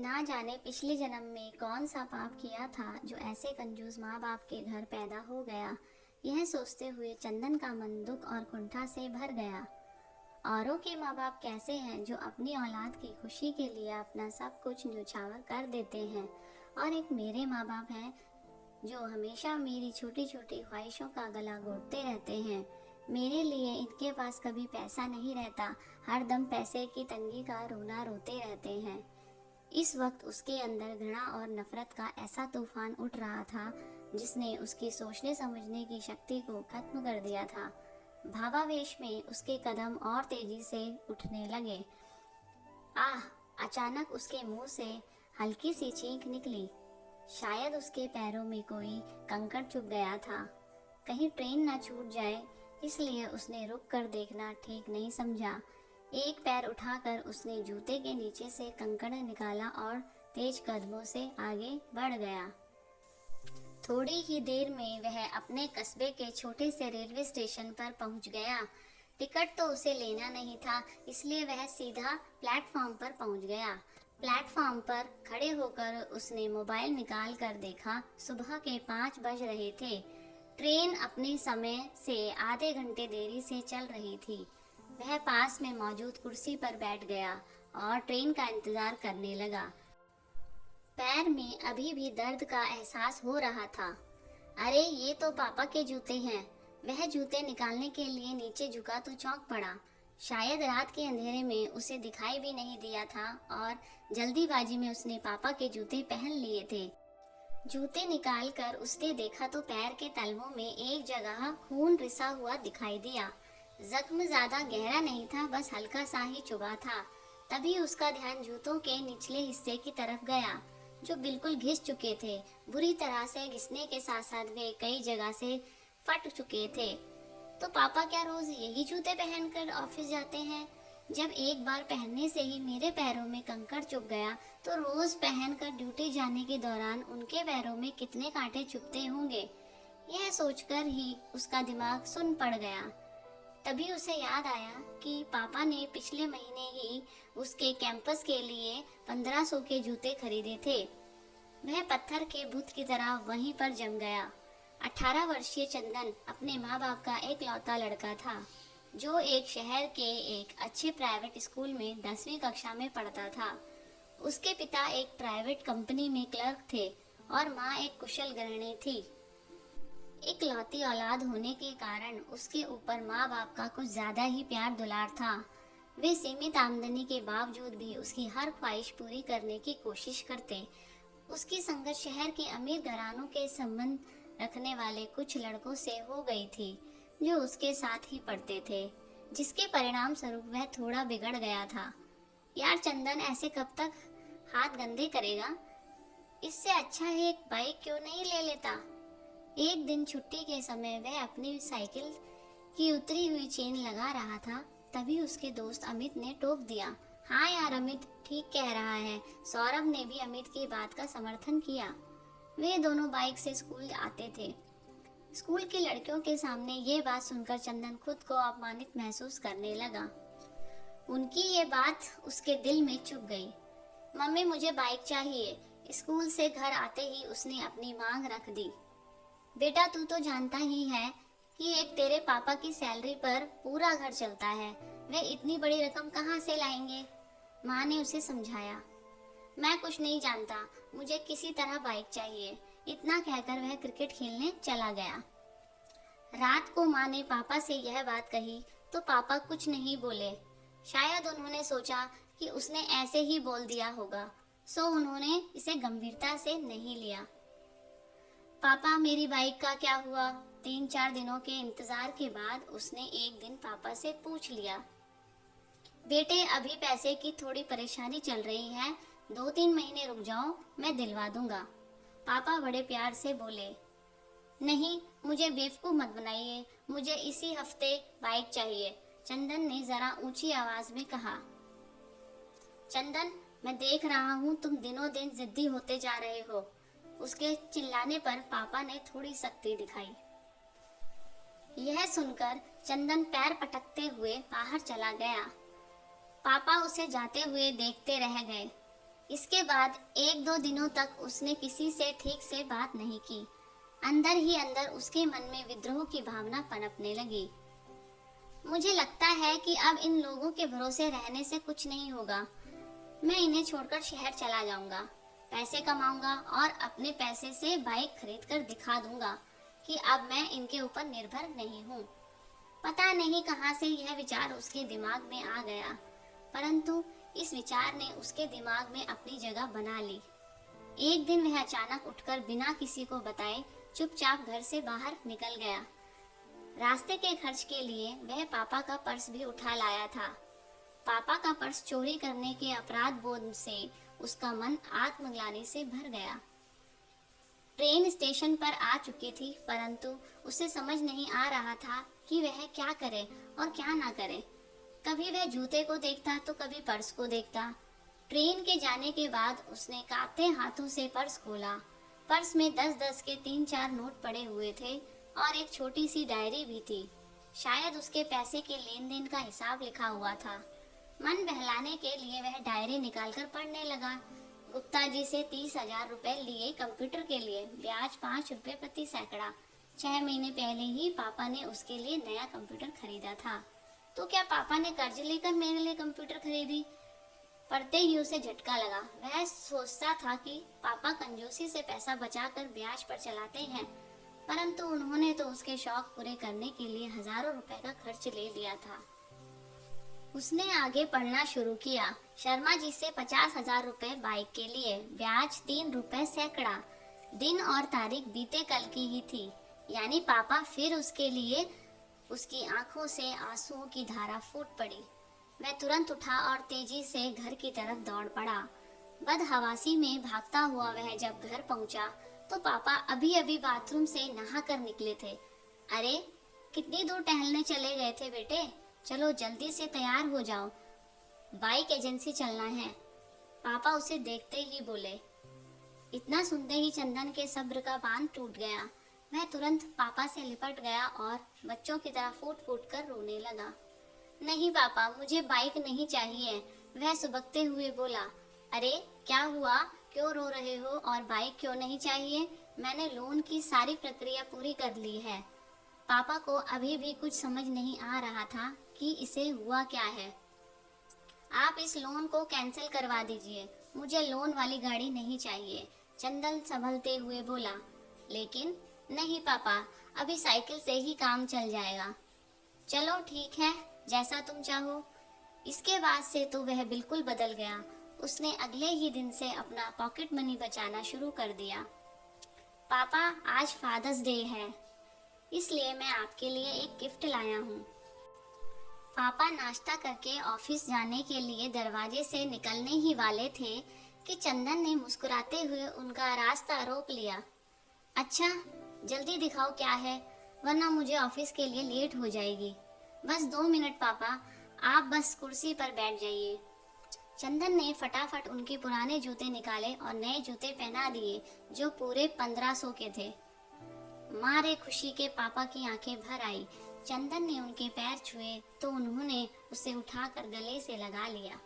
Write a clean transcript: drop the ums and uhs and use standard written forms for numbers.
ना जाने पिछले जन्म में कौन सा पाप किया था जो ऐसे कंजूस माँ बाप के घर पैदा हो गया। यह सोचते हुए चंदन का मन दुख और कुंठा से भर गया। औरों के माँ बाप कैसे हैं जो अपनी औलाद की खुशी के लिए अपना सब कुछ न्योछावर कर देते हैं, और एक मेरे माँ बाप हैं जो हमेशा मेरी छोटी छोटी ख्वाहिशों का गला घोटते रहते हैं। मेरे लिए इनके पास कभी पैसा नहीं रहता, हर दम पैसे की तंगी का रोना रोते रहते हैं। इस वक्त उसके अंदर घृणा और नफरत का ऐसा तूफान उठ रहा था जिसने उसकी सोचने समझने की शक्ति को खत्म कर दिया था। भावावेश में उसके कदम और तेजी से उठने लगे। आह! अचानक उसके मुंह से हल्की सी चीख निकली। शायद उसके पैरों में कोई कंकड़ चुभ गया था। कहीं ट्रेन ना छूट जाए, इसलिए उसने रुक कर देखना ठीक नहीं समझा। एक पैर उठाकर उसने जूते के नीचे से कंकड़ निकाला और तेज कदमों से आगे बढ़ गया। थोड़ी ही देर में वह अपने कस्बे के छोटे से रेलवे स्टेशन पर पहुंच गया। टिकट तो उसे लेना नहीं था, इसलिए वह सीधा प्लेटफॉर्म पर पहुंच गया। प्लेटफॉर्म पर खड़े होकर उसने मोबाइल निकाल कर देखा। सुबह के 5 बज रहे थे। ट्रेन अपने समय से आधे घंटे देरी से चल रही थी। वह पास में मौजूद कुर्सी पर बैठ गया और ट्रेन का इंतजार करने लगा। पैर में अभी भी दर्द का एहसास हो रहा था। अरे, ये तो पापा के जूते हैं। वह जूते निकालने के लिए नीचे झुका तो चौंक पड़ा। शायद रात के अंधेरे में उसे दिखाई भी नहीं दिया था और जल्दीबाजी में उसने पापा के जूते पहन लिए थे। जूते निकालकर उसने देखा तो पैर के तलवों में एक जगह खून रिसा हुआ दिखाई दिया। जख्म ज्यादा गहरा नहीं था, बस हल्का सा ही चुभा था। तभी उसका ध्यान जूतों के निचले हिस्से की तरफ गया, जो बिल्कुल घिस चुके थे। बुरी तरह से घिसने के साथ साथ वे कई जगह से फट चुके थे। तो पापा क्या रोज यही जूते पहनकर ऑफिस जाते हैं? जब एक बार पहनने से ही मेरे पैरों में कंकड़ चुभ गया, तो रोज पहनकर ड्यूटी जाने के दौरान उनके पैरों में कितने कांटे चुभते होंगे। यह सोचकर ही उसका दिमाग सुन्न पड़ गया। तभी उसे याद आया कि पापा ने पिछले महीने ही उसके कैंपस के लिए 1500 के जूते खरीदे थे। वह पत्थर के बुत की तरह वहीं पर जम गया। 18 वर्षीय चंदन अपने माँ बाप का एक लौता लड़का था, जो एक शहर के एक अच्छे प्राइवेट स्कूल में 10वीं कक्षा में पढ़ता था। उसके पिता एक प्राइवेट कंपनी में क्लर्क थे और माँ एक कुशल गृहिणी थी। इकलौती औलाद होने के कारण उसके ऊपर माँ बाप का कुछ ज्यादा ही प्यार दुलार था। वे सीमित आमदनी के बावजूद भी उसकी हर ख्वाहिश पूरी करने की कोशिश करते। उसकी संगत शहर के अमीर घरानों के संबंध रखने वाले कुछ लड़कों से हो गई थी, जो उसके साथ ही पढ़ते थे, जिसके परिणाम स्वरूप वह थोड़ा बिगड़ गया था। यार चंदन, ऐसे कब तक हाथ गंदे करेगा? इससे अच्छा है एक बाइक क्यों नहीं ले लेता? एक दिन छुट्टी के समय वह अपनी साइकिल की उतरी हुई चेन लगा रहा था। तभी उसके दोस्त अमित ने टोक दिया। हाँ यार, अमित ठीक कह रहा है। सौरभ ने भी अमित की बात का समर्थन किया। वे दोनों बाइक से स्कूल आते थे। स्कूल की लड़कियों के सामने ये बात सुनकर चंदन खुद को अपमानित महसूस करने लगा। उनकी ये बात उसके दिल में चुभ गई। मम्मी, मुझे बाइक चाहिए। स्कूल से घर आते ही उसने अपनी मांग रख दी। बेटा, तू तो जानता ही है कि एक तेरे पापा की सैलरी पर पूरा घर चलता है। वे इतनी बड़ी रकम कहाँ से लाएंगे? माँ ने उसे समझाया। मैं कुछ नहीं जानता, मुझे किसी तरह बाइक चाहिए। इतना कहकर वह क्रिकेट खेलने चला गया। रात को माँ ने पापा से यह बात कही तो पापा कुछ नहीं बोले। शायद उन्होंने सोचा कि उसने ऐसे ही बोल दिया होगा, सो उन्होंने इसे गंभीरता से नहीं लिया। पापा, मेरी बाइक का क्या हुआ? 3-4 दिनों के इंतजार के बाद उसने एक दिन पापा से पूछ लिया। बेटे, अभी पैसे की थोड़ी परेशानी चल रही है, 2-3 महीने रुक जाओ, मैं दिलवा दूंगा। पापा बड़े प्यार से बोले। नहीं, मुझे बेवकूफ मत बनाइए, मुझे इसी हफ्ते बाइक चाहिए, चंदन ने जरा ऊंची आवाज में कहा। चंदन, मैं देख रहा हूँ तुम दिनों दिन जिद्दी होते जा रहे हो। उसके चिल्लाने पर पापा ने थोड़ी सख्ती दिखाई। यह सुनकर चंदन पैर पटकते हुए बाहर चला गया। पापा उसे जाते हुए देखते रह गए। इसके बाद 1-2 दिनों तक उसने किसी से ठीक से बात नहीं की। अंदर ही अंदर उसके मन में विद्रोह की भावना पनपने लगी। मुझे लगता है कि अब इन लोगों के भरोसे रहने से कुछ नहीं होगा। मैं इन्हें छोड़कर शहर चला जाऊंगा, पैसे कमाऊंगा और अपने पैसे से बाइक खरीद कर दिखा दूंगा कि अब मैं इनके ऊपर निर्भर नहीं हूँ। पता नहीं कहाँ से यह विचार उसके दिमाग में आ गया, परंतु इस विचार ने उसके दिमाग में अपनी जगह बना ली। एक दिन वह अचानक उठकर बिना किसी को बताए चुपचाप घर से बाहर निकल गया। रास्ते के खर्च के लिए वह पापा का पर्स भी उठा लाया था। पापा का पर्स चोरी करने के अपराध बोध से उसका मन आत्मग्लानि से भर गया। ट्रेन स्टेशन पर आ चुकी थी, परंतु उसे समझ नहीं आ रहा था कि वह क्या करे और क्या ना करे। कभी वह जूते को देखता तो कभी पर्स को देखता। ट्रेन के जाने के बाद उसने कांपते हाथों से पर्स खोला। पर्स में 10-10 के 3-4 नोट पड़े हुए थे और एक छोटी सी डायरी भी थी। शायद उसके पैसे के लेन देन का हिसाब लिखा हुआ था। मन बहलाने के लिए वह डायरी निकालकर पढ़ने लगा। गुप्ता जी से 30,000 रुपए लिए कंप्यूटर के लिए, ब्याज 5 रुपए प्रति सैकड़ा। 6 महीने पहले ही पापा ने उसके लिए नया कंप्यूटर खरीदा था। तो क्या पापा ने कर्ज लेकर मेरे लिए कंप्यूटर खरीदी? पढ़ते ही उसे झटका लगा। वह सोचता था कि पापा कंजूसी से पैसा बचाकर ब्याज पर चलाते हैं, परंतु उन्होंने तो उसके शौक पूरे करने के लिए हजारों रुपए का खर्च ले लिया था। उसने आगे पढ़ना शुरू किया। शर्मा जी से 50,000 रुपए बाइक के लिए, ब्याज 3 रुपए सैकड़ा। दिन और तारीख बीते कल की ही थी, यानी पापा फिर उसके लिए। उसकी आंखों से आंसुओं की धारा फूट पड़ी। वह तुरंत उठा और तेजी से घर की तरफ दौड़ पड़ा। बदहवासी में भागता हुआ वह जब घर पहुंचा तो पापा अभी अभी बाथरूम से नहा कर निकले थे। अरे, कितनी दूर टहलने चले गए थे बेटे? चलो जल्दी से तैयार हो जाओ, बाइक एजेंसी चलना है। पापा उसे देखते ही बोले। इतना सुनते ही चंदन के सब्र का बांध टूट गया। वह तुरंत पापा से लिपट गया और बच्चों की तरह फूट फूट कर रोने लगा। नहीं पापा, मुझे बाइक नहीं चाहिए, वह सुबकते हुए बोला। अरे क्या हुआ, क्यों रो रहे हो और बाइक क्यों नहीं चाहिए? मैंने लोन की सारी प्रक्रिया पूरी कर ली है। पापा को अभी भी कुछ समझ नहीं आ रहा था कि इसे हुआ क्या है। आप इस लोन को कैंसिल करवा दीजिए, मुझे लोन वाली गाड़ी नहीं चाहिए, चंदन संभलते हुए बोला। लेकिन नहीं पापा, अभी साइकिल से ही काम चल जाएगा। चलो ठीक है, जैसा तुम चाहो। इसके बाद से तो वह बिल्कुल बदल गया। उसने अगले ही दिन से अपना पॉकेट मनी बचाना शुरू कर दिया। पापा, आज फादर्स डे है, इसलिए मैं आपके लिए एक गिफ्ट लाया हूँ। पापा नाश्ता करके ऑफिस जाने के लिए दरवाजे से निकलने ही वाले थे कि चंदन ने मुस्कुराते हुए उनका रास्ता रोक लिया। अच्छा, जल्दी दिखाओ क्या है, वरना मुझे ऑफिस के लिए लेट हो जाएगी। बस 2 मिनट पापा, आप बस कुर्सी पर बैठ जाइए। चंदन ने फटाफट उनके पुराने जूते निकाले और नए जूते पहना दिए जो पूरे 1500 के थे। मारे खुशी के पापा की आंखें भर आई। चंदन ने उनके पैर छुए तो उन्होंने उसे उठाकर गले से लगा लिया।